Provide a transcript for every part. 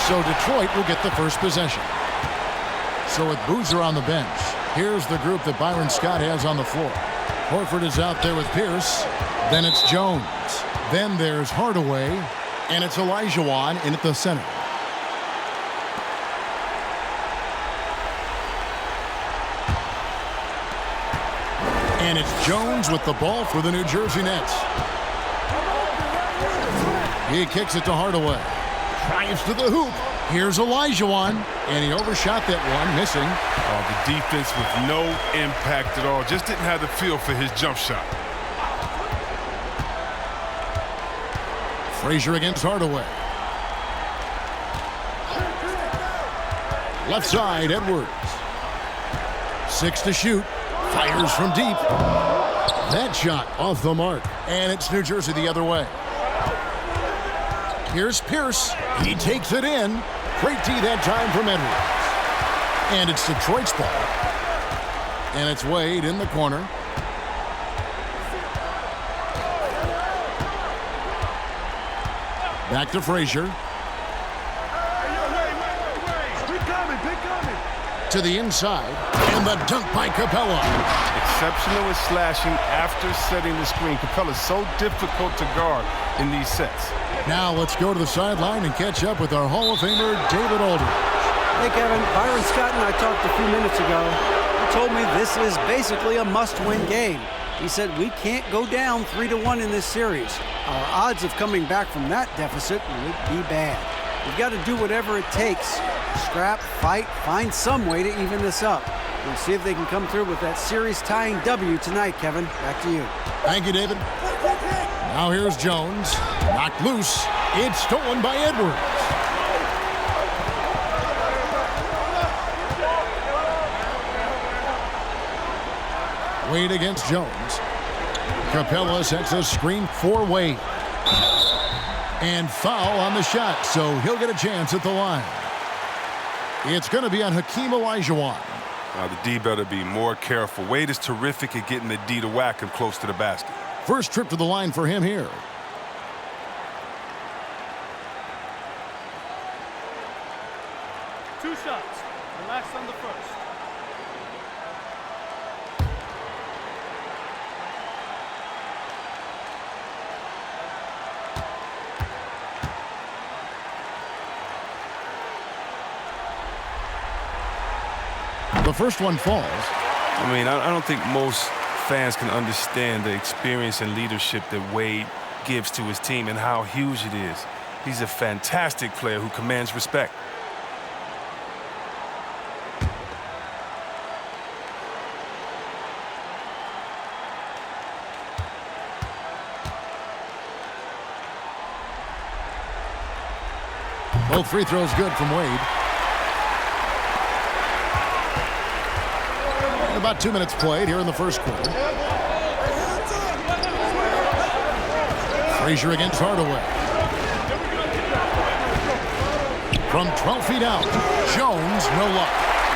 So Detroit will get the first possession. So with Boozer on the bench, here's the group that Byron Scott has on the floor. Horford is out there with Pierce. Then it's Jones. Then there's Hardaway. And it's Olajuwon in at the center. And it's Jones with the ball for the New Jersey Nets. He kicks it to Hardaway. Drives to the hoop. Here's Olajuwon. And he overshot that one, missing. Oh, the defense with no impact at all. Just didn't have the feel for his jump shot. Frazier against Hardaway. Left side, Edwards. 6 to shoot. Fires from deep. That shot off the mark. And it's New Jersey the other way. Here's Pierce. He takes it in. Great D that time from Edwards. And it's Detroit's ball. And it's Wade in the corner. Back to Frazier. To the inside. And the dunk by Capella. Exceptional in slashing after setting the screen. Capella's so difficult to guard in these sets. Now let's go to the sideline and catch up with our Hall of Famer, David Aldridge. Hey, Kevin. Byron Scott and I talked a few minutes ago. He told me this is basically a must-win game. He said we can't go down 3-1 in this series. Our odds of coming back from that deficit would be bad. We've got to do whatever it takes. Scrap, fight, find some way to even this up. We'll see if they can come through with that series-tying W tonight, Kevin. Back to you. Thank you, David. Now here's Jones. Knocked loose. It's stolen by Edwards. Wade against Jones. Capella sets a screen for Wade. And foul on the shot, so he'll get a chance at the line. It's going to be on Hakeem Olajuwon. Now the D better be more careful. Wade is terrific at getting the D to whack him close to the basket. First trip to the line for him here. Two shots. Relax on the first. The first one falls. I mean, I don't think most fans can understand the experience and leadership that Wade gives to his team and how huge it is. He's a fantastic player who commands respect. Both free throws good from Wade. And about 2 minutes played here in the first quarter. Frazier against Hardaway. From 12 feet out, Jones, no luck.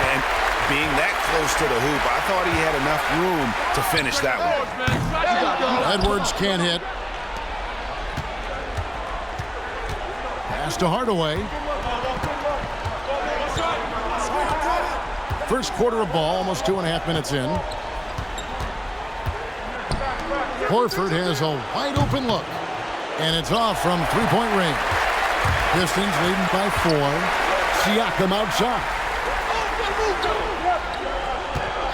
And being that close to the hoop, I thought he had enough room to finish that one. Edwards can't hit. Pass to Hardaway. First quarter of ball, almost 2.5 minutes in. Horford has a wide open look. And it's off from three-point range. Pistons leading by 4. Siakam outside.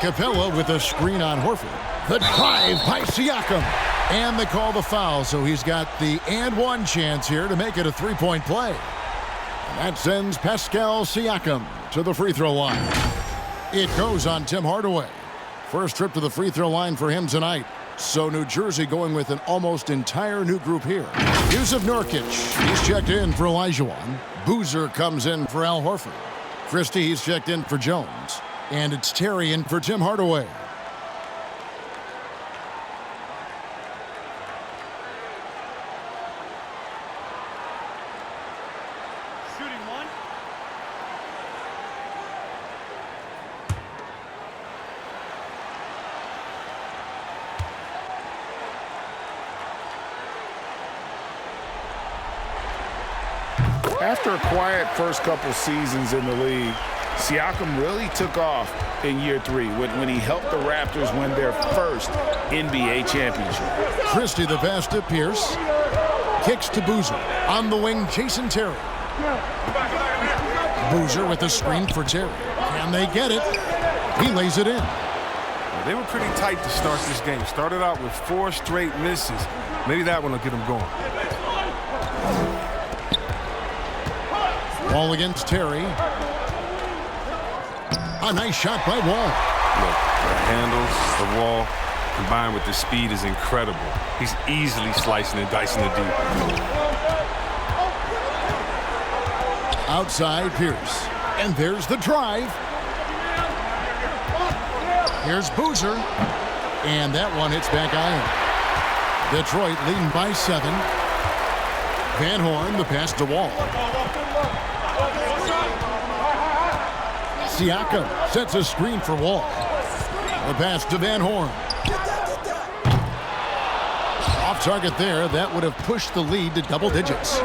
Capella with a screen on Horford. The drive by Siakam. And they call the foul, so he's got the and one chance here to make it a three-point play. And that sends Pascal Siakam to the free throw line. It goes on Tim Hardaway. First trip to the free throw line for him tonight. So New Jersey going with an almost entire new group here. Yusuf Nurkic, he's checked in for Olajuwon. Boozer comes in for Al Horford. Christie, he's checked in for Jones. And it's Terry in for Tim Hardaway. Shooting one. After a quiet first couple seasons in the league, Siakam really took off in year 3 when he helped the Raptors win their first NBA championship. Christie the pass to Pierce. Kicks to Boozer. On the wing, Jason Terry. Boozer with the screen for Terry. Can they get it? He lays it in. They were pretty tight to start this game. Started out with 4 straight misses. Maybe that one will get them going. Wall against Terry. A nice shot by Wall. Look, the handles, the Wall, combined with the speed is incredible. He's easily slicing and dicing the deep. Outside Pierce. And there's the drive. Here's Boozer. And that one hits back iron. Detroit leading by 7. Van Horn, the pass to Wall. Siakam sets a screen for Wall. The pass to Van Horn. Off target there. That would have pushed the lead to double digits.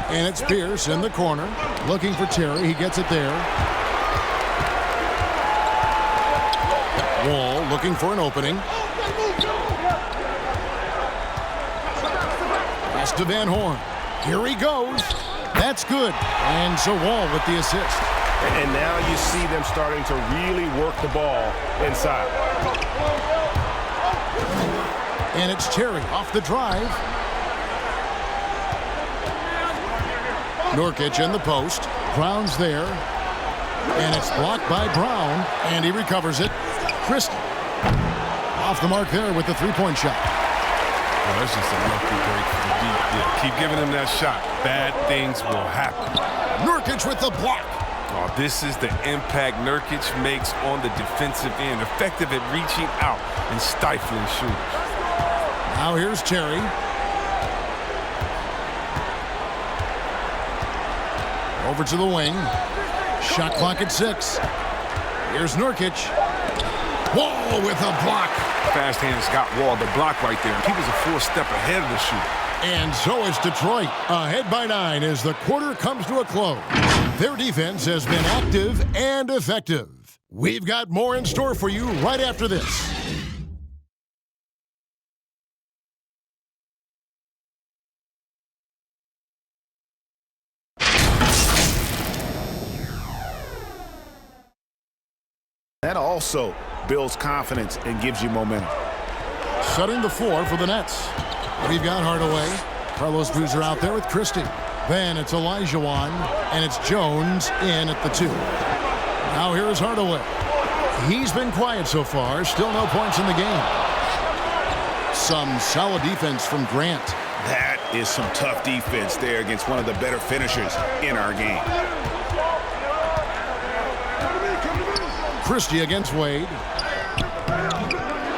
And it's Pierce in the corner. Looking for Terry. He gets it there. Wall looking for an opening. Pass to Van Horn. Here he goes. That's good. And so Wall with the assist. And now you see them starting to really work the ball inside. And it's Terry off the drive. Nurkic in the post. Brown's there. And it's blocked by Brown. And he recovers it. Christie off the mark there with the three-point shot. Oh, that's just a lucky break for the deep. Yeah, keep giving him that shot. Bad things will happen. Nurkic with the block. Oh, this is the impact Nurkic makes on the defensive end. Effective at reaching out and stifling shooters. Now here's Terry. Over to the wing. Shot clock at 6. Here's Nurkic. Wall with a block. Fast hands got Wall the block right there. He was a full step ahead of the shooter. And so is Detroit, ahead by 9 as the quarter comes to a close. Their defense has been active and effective. We've got more in store for you right after this. That also builds confidence and gives you momentum. Setting the floor for the Nets. We've got Hardaway. Carlos Boozer out there with Christie. Then it's Olajuwon, and it's Jones in at the 2. Now here's Hardaway. He's been quiet so far. Still no points in the game. Some solid defense from Grant. That is some tough defense there against one of the better finishers in our game. Christie against Wade.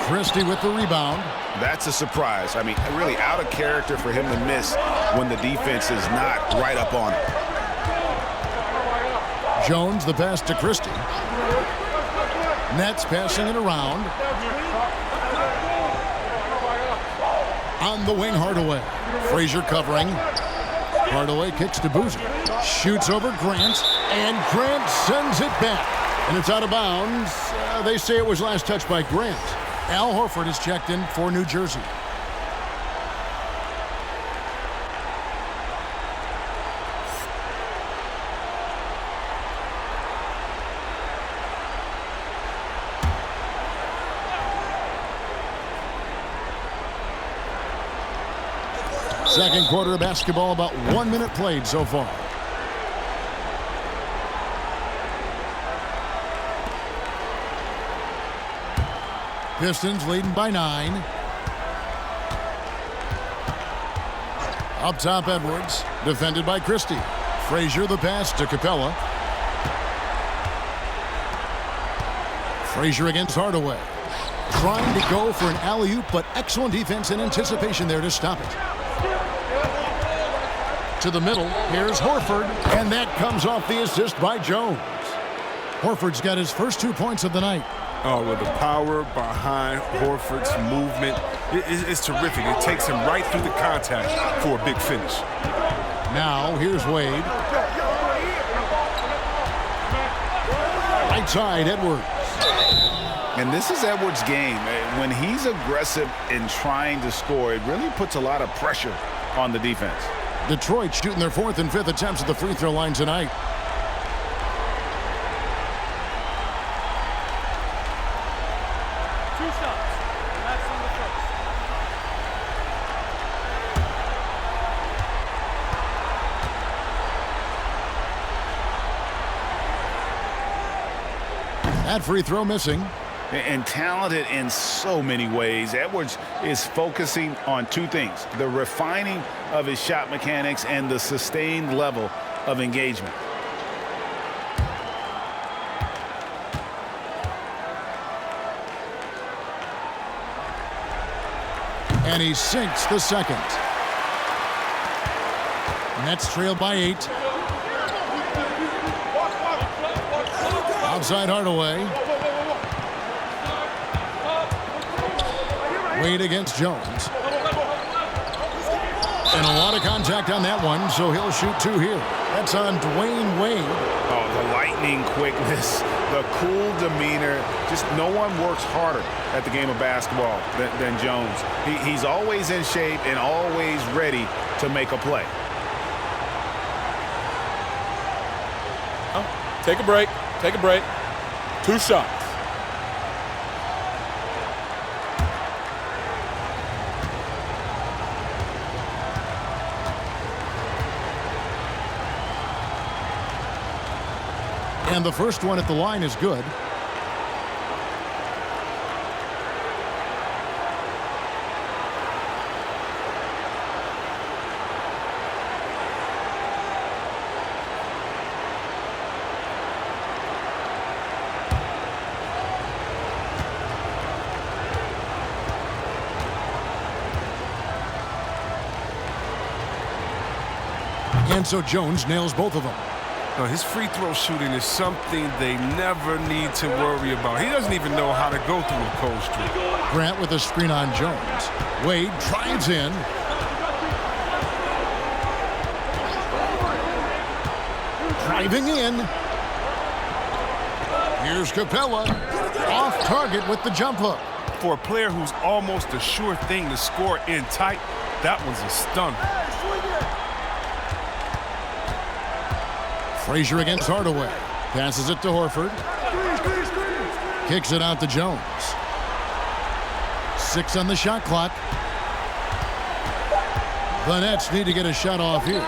Christie with the rebound. That's a surprise. I mean, really out of character for him to miss when the defense is not right up on it. Jones the pass to Christie. Nets passing it around. On the wing, Hardaway. Frazier covering. Hardaway kicks to Boozer. Shoots over Grant. And Grant sends it back. And it's out of bounds. They say it was last touched by Grant. Al Horford is checked in for New Jersey. Second quarter of basketball, about 1 minute played so far. Pistons leading by 9. Up top, Edwards. Defended by Christie. Frazier the pass to Capella. Frazier against Hardaway. Trying to go for an alley-oop, but excellent defense and anticipation there to stop it. To the middle. Here's Horford. And that comes off the assist by Jones. Horford's got his first 2 points of the night. Oh, well, the power behind Horford's movement is terrific. It takes him right through the contact for a big finish. Now, here's Wade. Right side, Edwards. And this is Edwards' game. When he's aggressive in trying to score, it really puts a lot of pressure on the defense. Detroit shooting their 4th and 5th attempts at the free throw line tonight. Two shots. And that's on the first. That free throw missing. And talented in so many ways. Edwards is focusing on two things: the refining of his shot mechanics and the sustained level of engagement. And he sinks the second. Nets trail by 8. Outside Hardaway. Wade against Jones. And a lot of contact on that one, so he'll shoot 2 here. That's on Dwayne Wade. Oh, the lightning quickness, the cool demeanor. Just no one works harder at the game of basketball than Jones. He's always in shape and always ready to make a play. Oh, take a break. Take a break. 2 shots. And the first one at the line is good. And so Jones nails both of them. No, his free throw shooting is something they never need to worry about. He doesn't even know how to go through a cold streak. Grant with a screen on Jones. Wade drives in. Driving in. Here's Capella. Off target with the jump hook. For a player who's almost a sure thing to score in tight, that one's a stunner. Frazier against Hardaway. Passes it to Horford. Kicks it out to Jones. 6 on the shot clock. The Nets need to get a shot off here.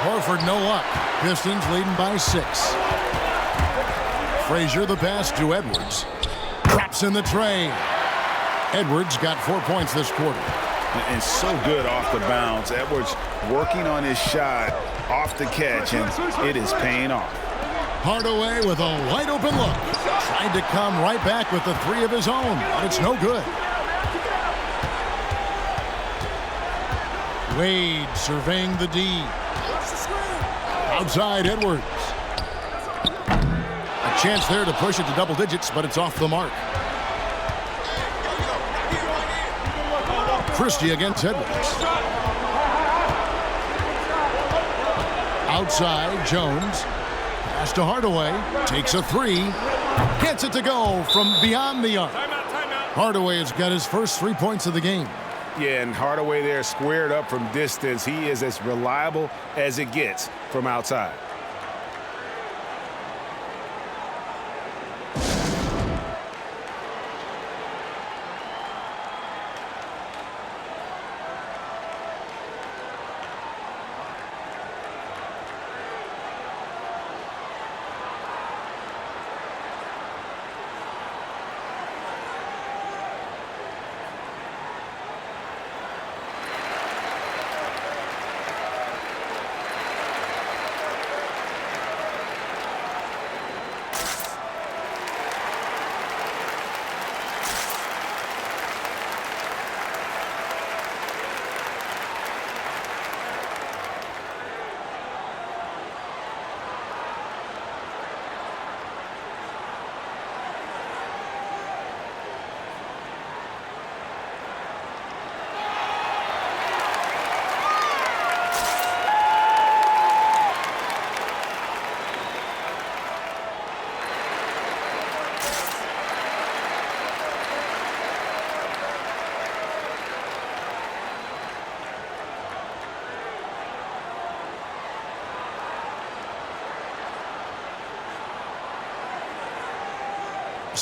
Horford no luck. Pistons leading by 6. Frazier the pass to Edwards. Drops in the tray. Edwards got 4 points this quarter. And so good off the bounce. Edwards working on his shot off the catch, and it is paying off. Hardaway with a wide open look. Tried to come right back with the 3 of his own, but it's no good. Wade surveying the D. Outside Edwards. A chance there to push it to double digits, but it's off the mark. Christie against Edwards. Outside, Jones. Pass to Hardaway. Takes a 3. Gets it to go from beyond the arc. Hardaway has got his first 3 points of the game. Yeah, and Hardaway there squared up from distance. He is as reliable as it gets from outside.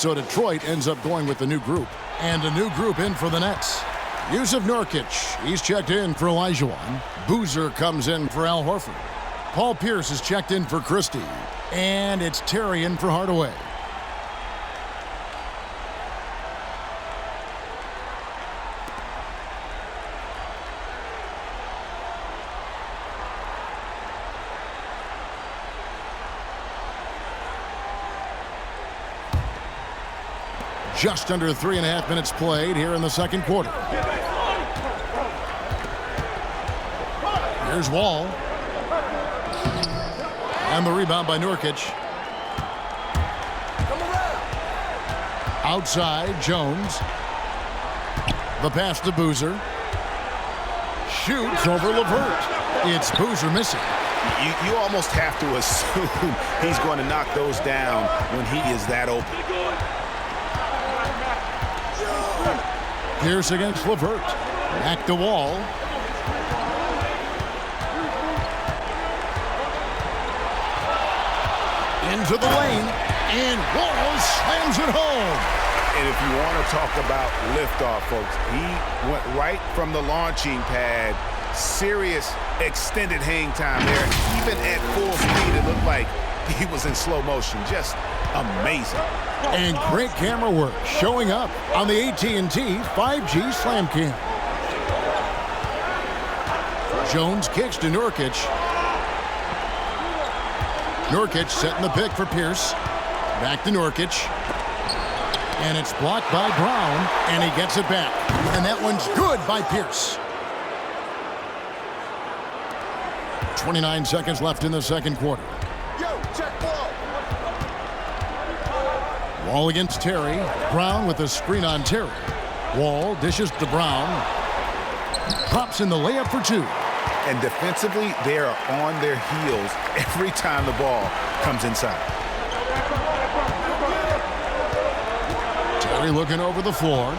So Detroit ends up going with the new group. And a new group in for the Nets. Yusuf Nurkic, he's checked in for Olajuwon. Boozer comes in for Al Horford. Paul Pierce is checked in for Christie. And it's Terry in for Hardaway. Just under 3.5 minutes played here in the second quarter. Here's Wall. And the rebound by Nurkic. Outside, Jones. The pass to Boozer. Shoots over LeVert. It's Boozer missing. You almost have to assume he's going to knock those down when he is that open. Pierce against LeVert. Back to Wall. Into the lane. And Wall slams it home. And if you want to talk about liftoff, folks, he went right from the launching pad. Serious extended hang time there. Even at full speed, it looked like he was in slow motion. Just amazing. And great camera work showing up on the AT&T 5G Slam Cam. Jones kicks to Nurkic. Nurkic setting the pick for Pierce. Back to Nurkic. And it's blocked by Brown, and he gets it back. And that one's good by Pierce. 29 seconds left in the second quarter. Wall against Terry. Brown with a screen on Terry. Wall dishes to Brown. Drops in the layup for two. And defensively, they are on their heels every time the ball comes inside. Terry looking over the floor.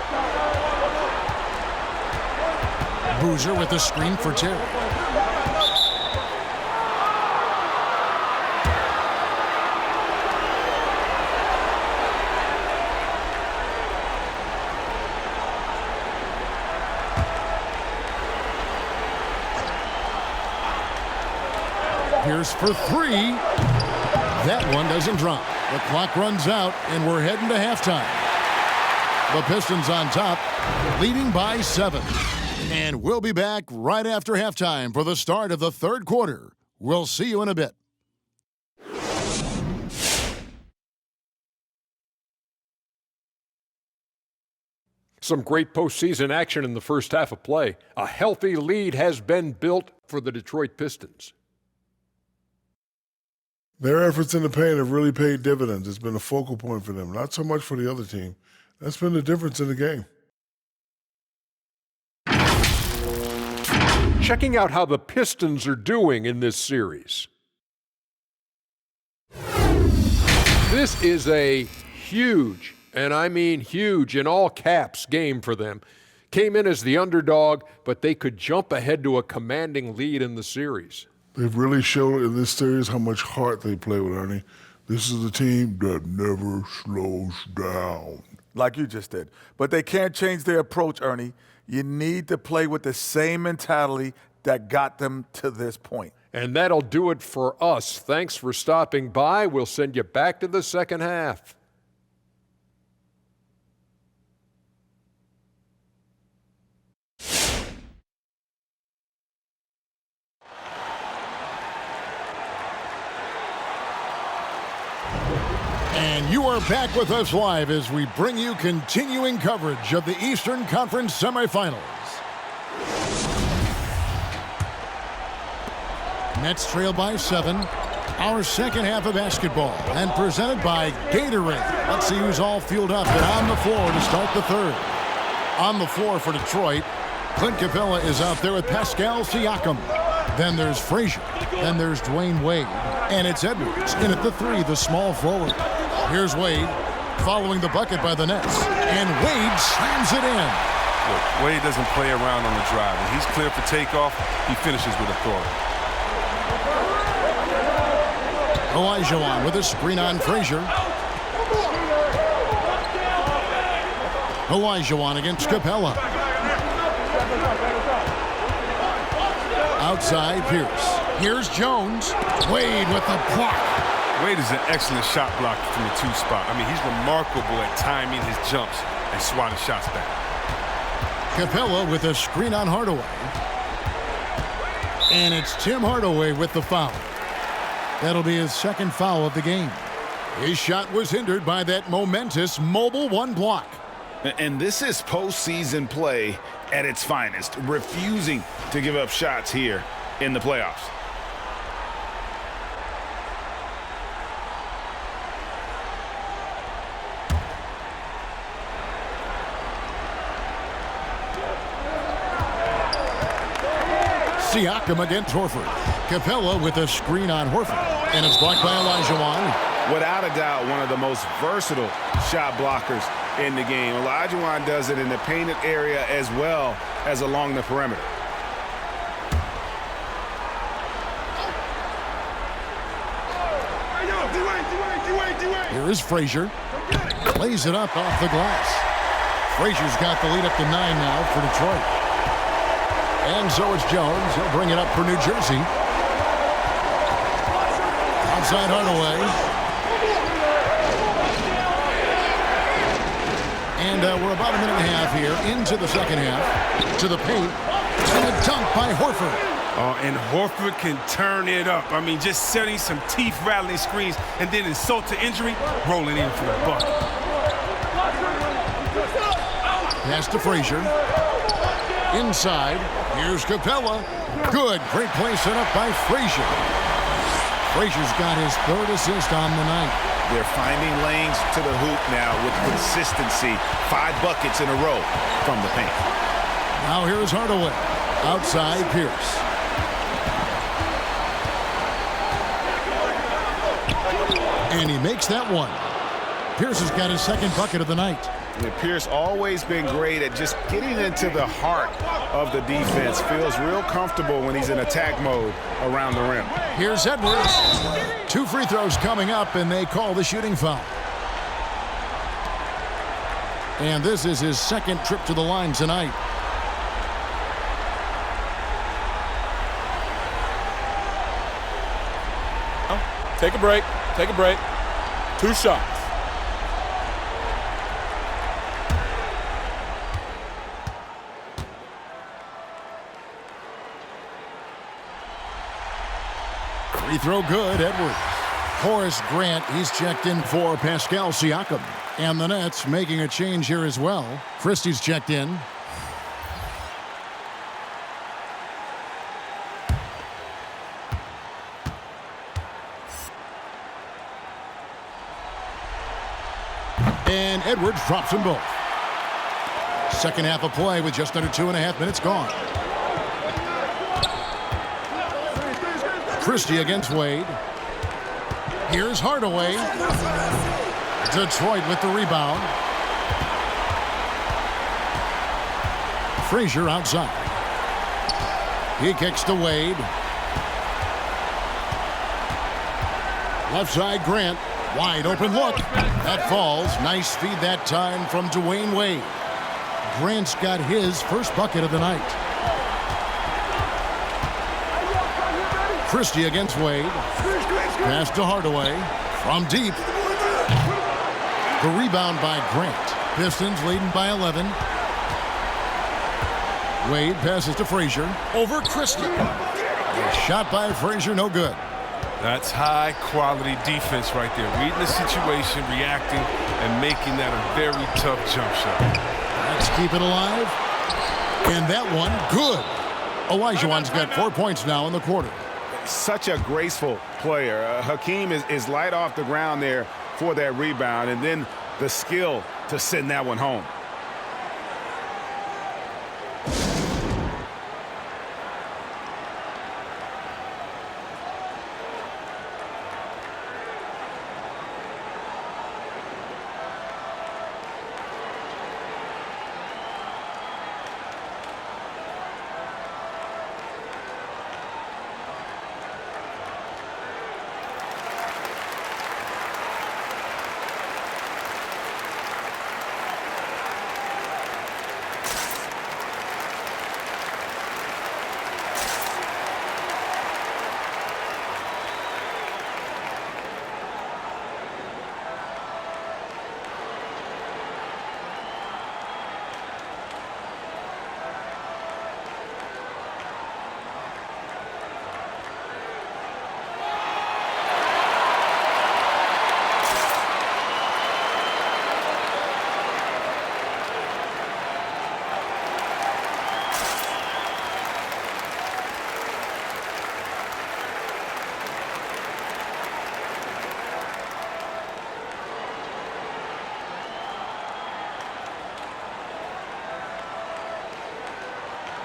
Boozer with the screen for Terry. Pierce for three. That one doesn't drop. The clock runs out, and we're heading to halftime. The Pistons on top, leading by 7. And we'll be back right after halftime for the start of the third quarter. We'll see you in a bit. Some great postseason action in the first half of play. A healthy lead has been built for the Detroit Pistons. Their efforts in the paint have really paid dividends. It's been a focal point for them, not so much for the other team. That's been the difference in the game. Checking out how the Pistons are doing in this series. This is a huge, and I mean huge in all caps, game for them. Came in as the underdog, but they could jump ahead to a commanding lead in the series. They've really showed in this series how much heart they play with, Ernie. This is a team that never slows down. Like you just did. But they can't change their approach, Ernie. You need to play with the same mentality that got them to this point. And that'll do it for us. Thanks for stopping by. We'll send you back to the second half. And you are back with us live as we bring you continuing coverage of the Eastern Conference semifinals. Nets trail by 7. Our second half of basketball, and presented by Gatorade. Let's see who's all fueled up and on the floor to start the third. On the floor for Detroit, Clint Capella is out there with Pascal Siakam. Then there's Frazier. Then there's Dwayne Wade. And it's Edwards in at the 3, the small forward. Here's Wade following the bucket by the Nets. And Wade slams it in. Look, Wade doesn't play around on the drive. When he's clear for takeoff, he finishes with authority. Olajuwon with a screen on Frazier. Olajuwon against Capella. Outside Pierce. Here's Jones. Wade with the block. Wade is an excellent shot blocker from the 2 spot. I mean, he's remarkable at timing his jumps and swatting shots back. Capella with a screen on Hardaway. And it's Tim Hardaway with the foul. That'll be his 2nd foul of the game. His shot was hindered by that momentous mobile 1 block. And this is postseason play at its finest, refusing to give up shots here in the playoffs. Siakam against Horford. Capella with a screen on Horford. And it's blocked by Olajuwon. Without a doubt, one of the most versatile shot blockers in the game. Olajuwon does it in the painted area as well as along the perimeter. Here is Frazier. Lays it up off the glass. Frazier's got the lead up to 9 now for Detroit. And so it's Jones. He'll bring it up for New Jersey. Outside Hardaway. And we're about a minute and a half here into the 2nd half. To the paint. And a dunk by Horford. And Horford can turn it up. I mean, just setting some teeth-rattling screens and then insult to injury, rolling in for the bucket. Pass to Frazier. Inside. Here's Capella. Good. Great play set up by Frazier. Frazier's got his 3rd assist on the night. They're finding lanes to the hoop now with consistency. 5 buckets in a row from the paint. Now here's Hardaway. Outside Pierce. And he makes that one. Pierce has got his 2nd bucket of the night. Pierce always been great at just getting into the heart of the defense. Feels real comfortable when he's in attack mode around the rim. Here's Edwards. 2 free throws coming up, and they call the shooting foul. And this is his 2nd trip to the line tonight. Take a break. Take a break. 2 shots. Free throw good, Edwards. Horace Grant, he's checked in for Pascal Siakam. And the Nets making a change here as well. Christie's checked in. And Edwards drops them both. 2nd half of play with just under 2.5 minutes gone. Christie against Wade. Here's Hardaway. Detroit with the rebound. Frazier outside. He kicks to Wade. Left side Grant. Wide open look. That falls. Nice feed that time from Dwayne Wade. Grant's got his 1st bucket of the night. Christie against Wade. Pass to Hardaway. From deep. The rebound by Grant. Pistons leading by 11. Wade passes to Frazier. Over Christie. A shot by Frazier, no good. That's high-quality defense right there. Reading the situation, reacting, and making that a very tough jump shot. Let's keep it alive. And that one, good. Olajuwon's got 4 points now in the quarter. Such a graceful player. Hakeem is light off the ground there for that rebound, and then the skill to send that one home.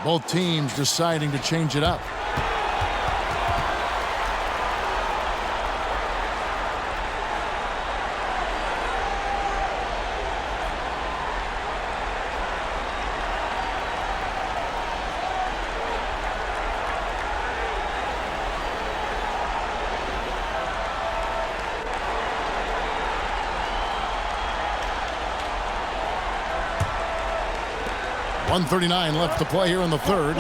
Both teams deciding to change it up. .139 left to play here in the third.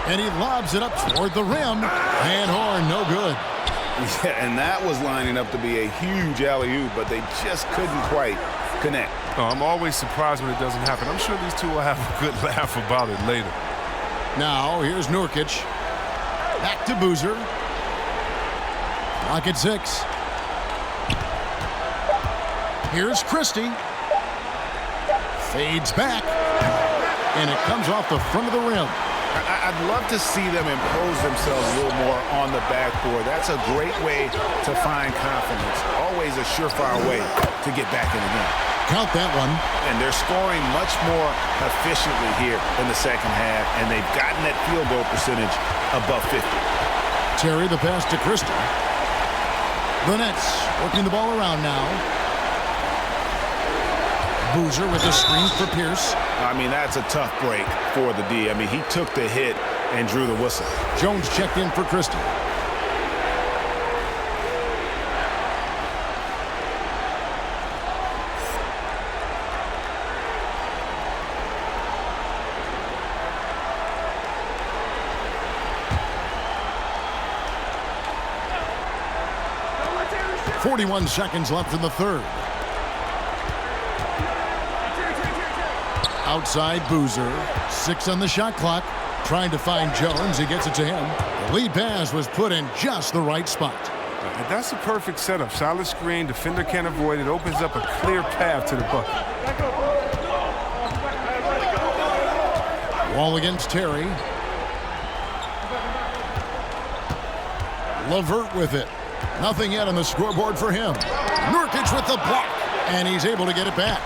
And he lobs it up toward the rim. And Horn, no good. Yeah, and that was lining up to be a huge alley-oop, but they just couldn't quite connect. Oh, I'm always surprised when it doesn't happen. I'm sure these two will have a good laugh about it later. Now, here's Nurkic. Back to Boozer. Clock at 6. Here's Christie. Fades back, and it comes off the front of the rim. I'd love to see them impose themselves a little more on the backboard. That's a great way to find confidence. Always a surefire way to get back in the game. Count that one. And they're scoring much more efficiently here in the second half, and they've gotten that field goal percentage above 50. Terry, the pass to Christie. The Nets working the ball around now. Boozer with the screen for Pierce. I mean, that's a tough break for the D. I mean, he took the hit and drew the whistle. Jones checked in for Christie. .41 seconds left in the third. Outside Boozer. 6 on the shot clock. Trying to find Jones. He gets it to him. The lead pass was put in just the right spot. That's a perfect setup. Solid screen. Defender can't avoid it. Opens up a clear path to the bucket. Wall against Terry. LeVert with it. Nothing yet on the scoreboard for him. Nurkic with the block. And he's able to get it back.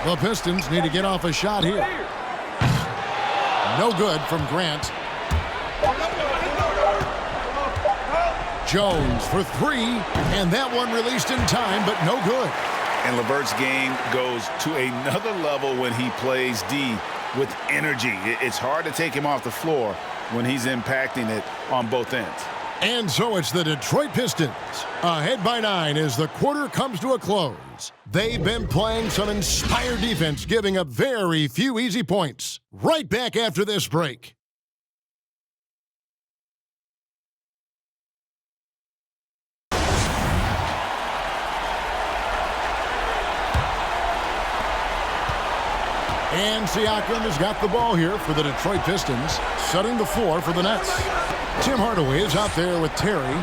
The Pistons need to get off a shot here. No good from Grant. Jones for 3, and that one released in time, but no good. And LeVert's game goes to another level when he plays D with energy. It's hard to take him off the floor when he's impacting it on both ends. And so it's the Detroit Pistons, ahead by 9 as the quarter comes to a close. They've been playing some inspired defense, giving up very few easy points. Right back after this break. And Siakam has got the ball here for the Detroit Pistons, setting the floor for the Nets. Tim Hardaway is out there with Terry.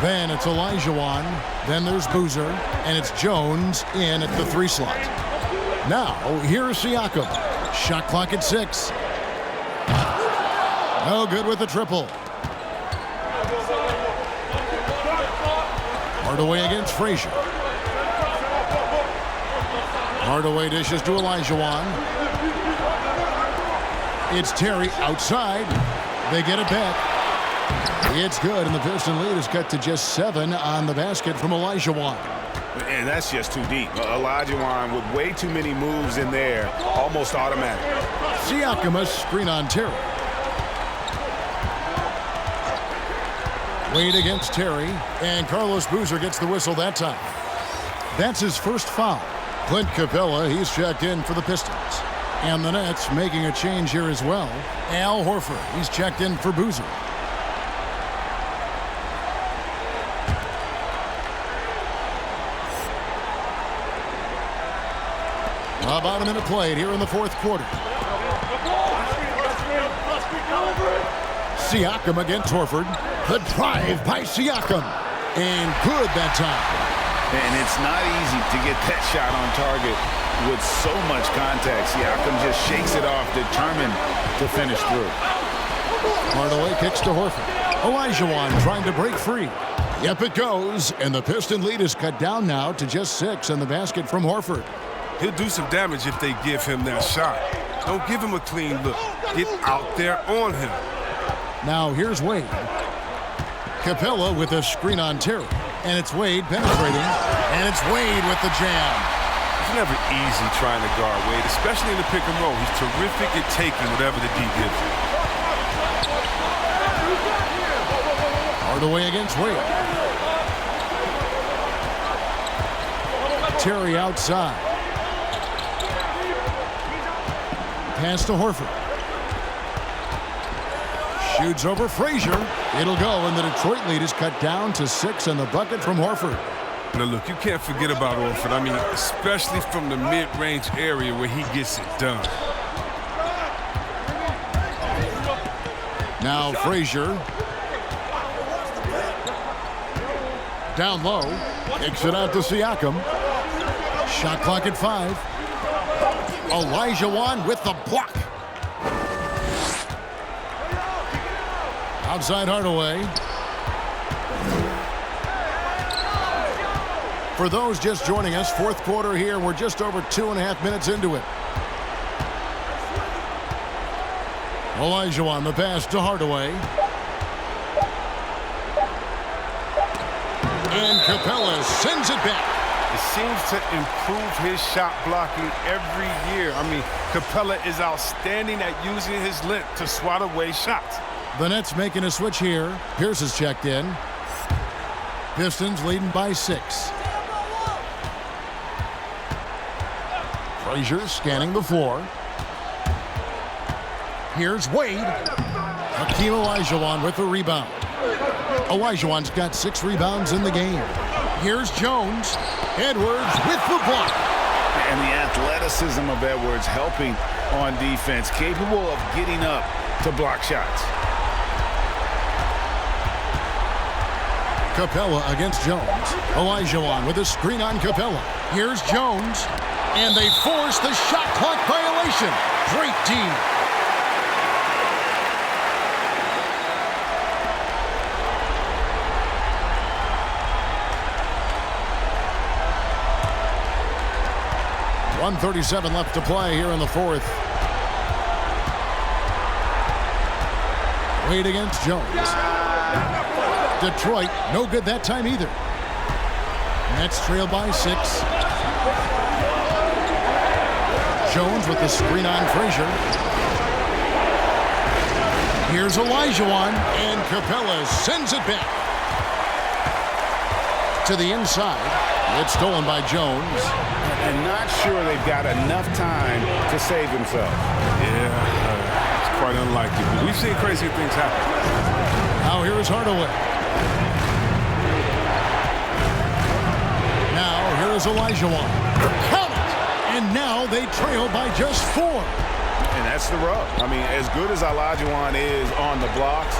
Then it's Olajuwon. Then there's Boozer. And it's Jones in at the 3 slot. Now, here's Siakam. Shot clock at 6. No good with the triple. Hardaway against Frazier. Hardaway dishes to Olajuwon. It's Terry outside. They get it back. It's good, and the Piston lead is cut to just 7 on the basket from Olajuwon. And that's just too deep. Olajuwon with way too many moves in there, almost automatic. Siakam a screen on Terry. Wade against Terry, and Carlos Boozer gets the whistle that time. That's his first foul. Clint Capella, he's checked in for the Pistons. And the Nets making a change here as well. Al Horford, he's checked in for Boozer. About a minute played here in the fourth quarter. Siakam against Horford. The drive by Siakam. And good that time. And it's not easy to get that shot on target with so much contact. Siakam just shakes it off, determined to finish through. Hardaway kicks to Horford. Olajuwon trying to break free. Yep, it goes. And the Piston lead is cut down now to just 6 on the basket from Horford. He'll do some damage if they give him that shot. Don't give him a clean look. Get out there on him. Now here's Wade. Capella with a screen on Terry. And it's Wade penetrating. And it's Wade with the jam. It's never easy trying to guard Wade, especially in the pick and roll. He's terrific at taking whatever the D gives him. Hardaway against Wade. Terry outside. Pass to Horford. Shoots over Frazier. It'll go, and the Detroit lead is cut down to 6 in the bucket from Horford. Now, look, you can't forget about Horford. I mean, especially from the mid-range area where he gets it done. Now Frazier. Down low. Kicks it out to Siakam. Shot clock at 5. Olajuwon with the block. Outside Hardaway. For those just joining us, fourth quarter here. We're just over 2.5 minutes into it. Olajuwon, the pass to Hardaway. And Capella sends it back. It seems to improve his shot blocking every year. I mean, Capella is outstanding at using his length to swat away shots. The Nets making a switch here. Pierce is checked in. Pistons leading by 6. Frazier scanning the floor. Here's Wade. Hakeem Olajuwon with the rebound. Olajuwon's got 6 rebounds in the game. Here's Jones. Edwards with the block. And the athleticism of Edwards helping on defense, capable of getting up to block shots. Capella against Jones. Olajuwon with a screen on Capella. Here's Jones. And they force the shot clock violation. Great D. .137 left to play here in the fourth. Wade against Jones. Detroit, no good that time either. Nets trail by 6. Jones with the screen on Frazier. Here's Olajuwon, and Capella sends it back. To the inside. It's stolen by Jones. And not sure they've got enough time to save themselves. Yeah, it's quite unlikely. But we've seen crazy things happen. Now here is Hardaway. Now here is Olajuwon. Count it! And now they trail by just 4. And that's the rub. I mean, as good as Olajuwon is on the blocks,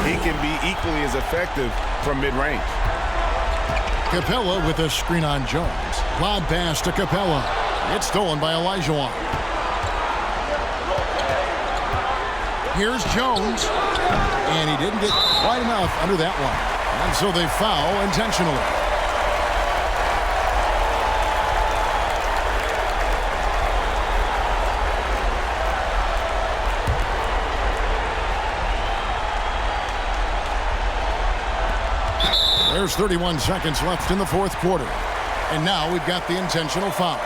he can be equally as effective from mid-range. Capella with a screen on Jones. Lob pass to Capella. It's stolen by Olajuwon. Here's Jones. And he didn't get quite enough under that one. And so they foul intentionally. There's 31 seconds left in the fourth quarter. And now we've got the intentional foul.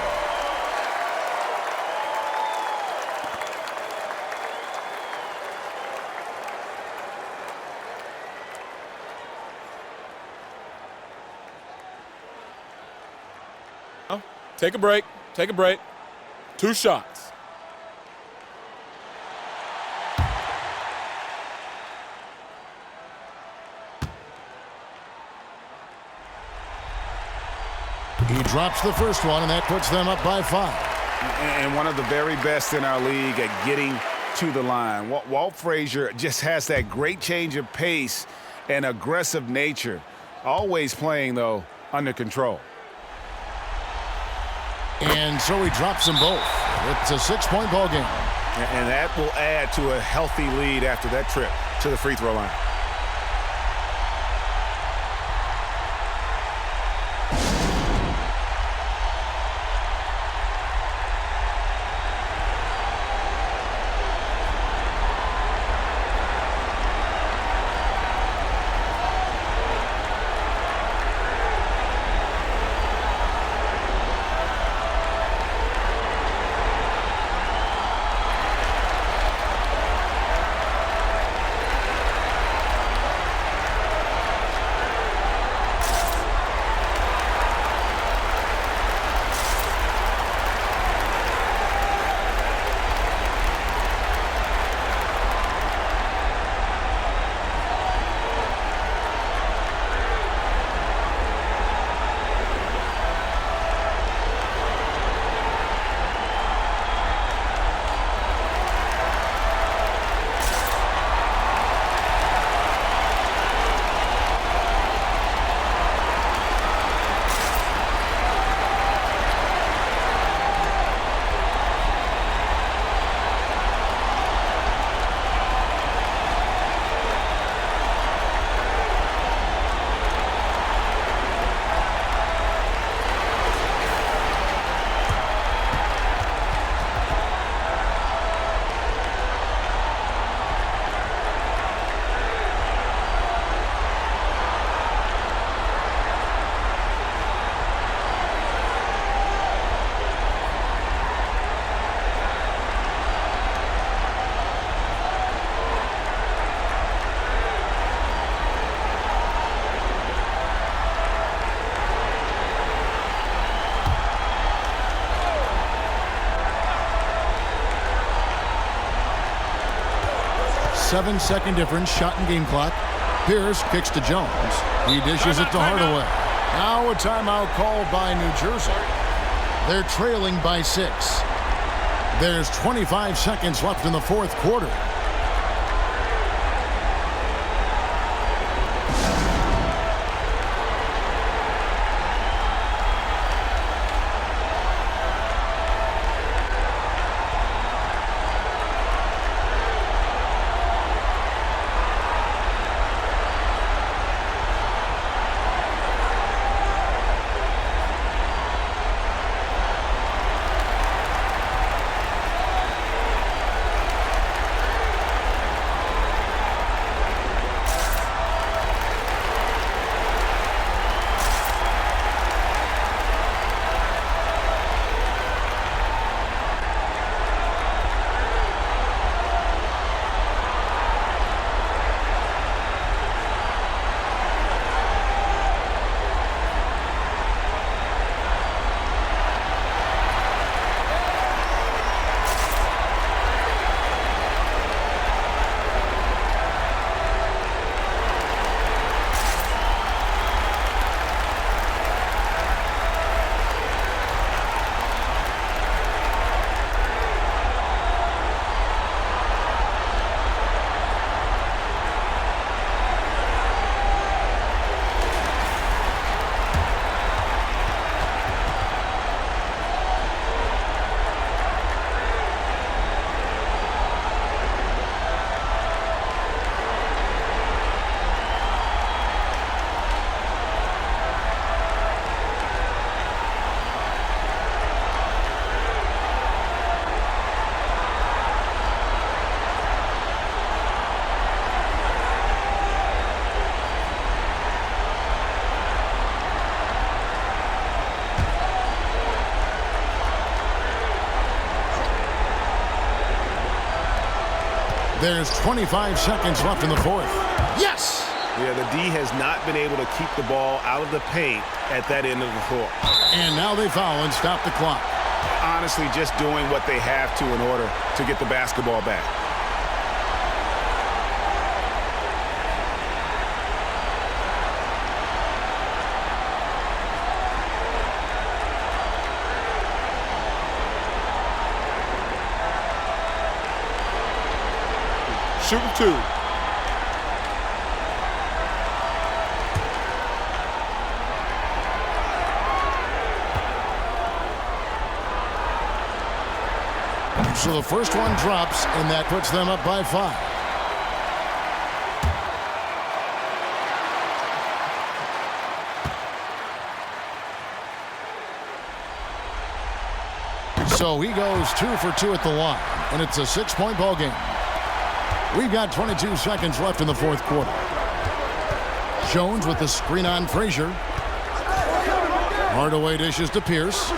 Take a break. Take a break. 2 shots. He drops the first one, and that puts them up by 5. And one of the very best in our league at getting to the line. Walt Frazier just has that great change of pace and aggressive nature. Always playing, though, under control. And so he drops them both. It's a 6-point ball game. And that will add to a healthy lead after that trip to the free throw line. 7-second difference, shot and game clock. Pierce kicks to Jones. He dishes it to Hardaway. Now a timeout called by New Jersey. They're trailing by 6. There's 25 seconds left in the fourth quarter. There's 25 seconds left in the fourth. Yes! Yeah, the D has not been able to keep the ball out of the paint at that end of the floor. And now they foul and stop the clock. Honestly, just doing what they have to in order to get the basketball back. Shooting 2. So the first one drops, and that puts them up by 5. So he goes 2 for 2 at the line, and it's a 6-point ball game. We've got 22 seconds left in the fourth quarter. Jones with the screen on Frazier. Hardaway dishes to Pierce.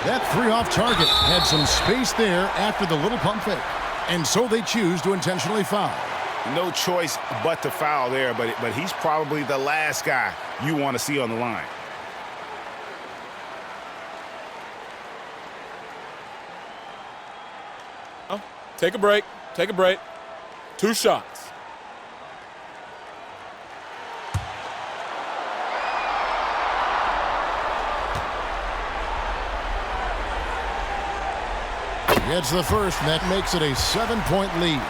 That 3 off target had some space there after the little pump fake. And so they choose to intentionally foul. No choice but to foul there, but he's probably the last guy you want to see on the line. Take a break. Take a break. 2 shots. Gets the first, and that makes it a 7-point lead.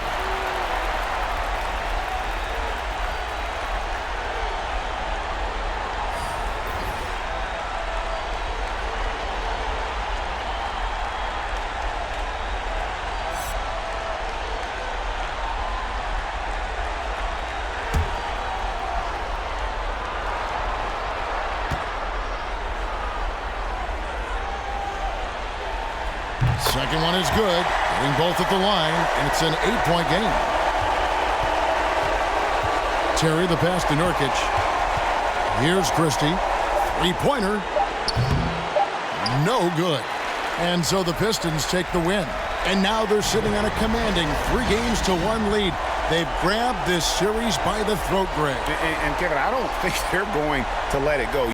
Second one is good. Getting both at the line, and it's an 8-point game. Terry the pass to Nurkic. Here's Christie. 3-pointer. No good. And so the Pistons take the win. And now they're sitting on a commanding 3-1 lead. They've grabbed this series by the throat, Greg. And Kevin, I don't think they're going to let it go.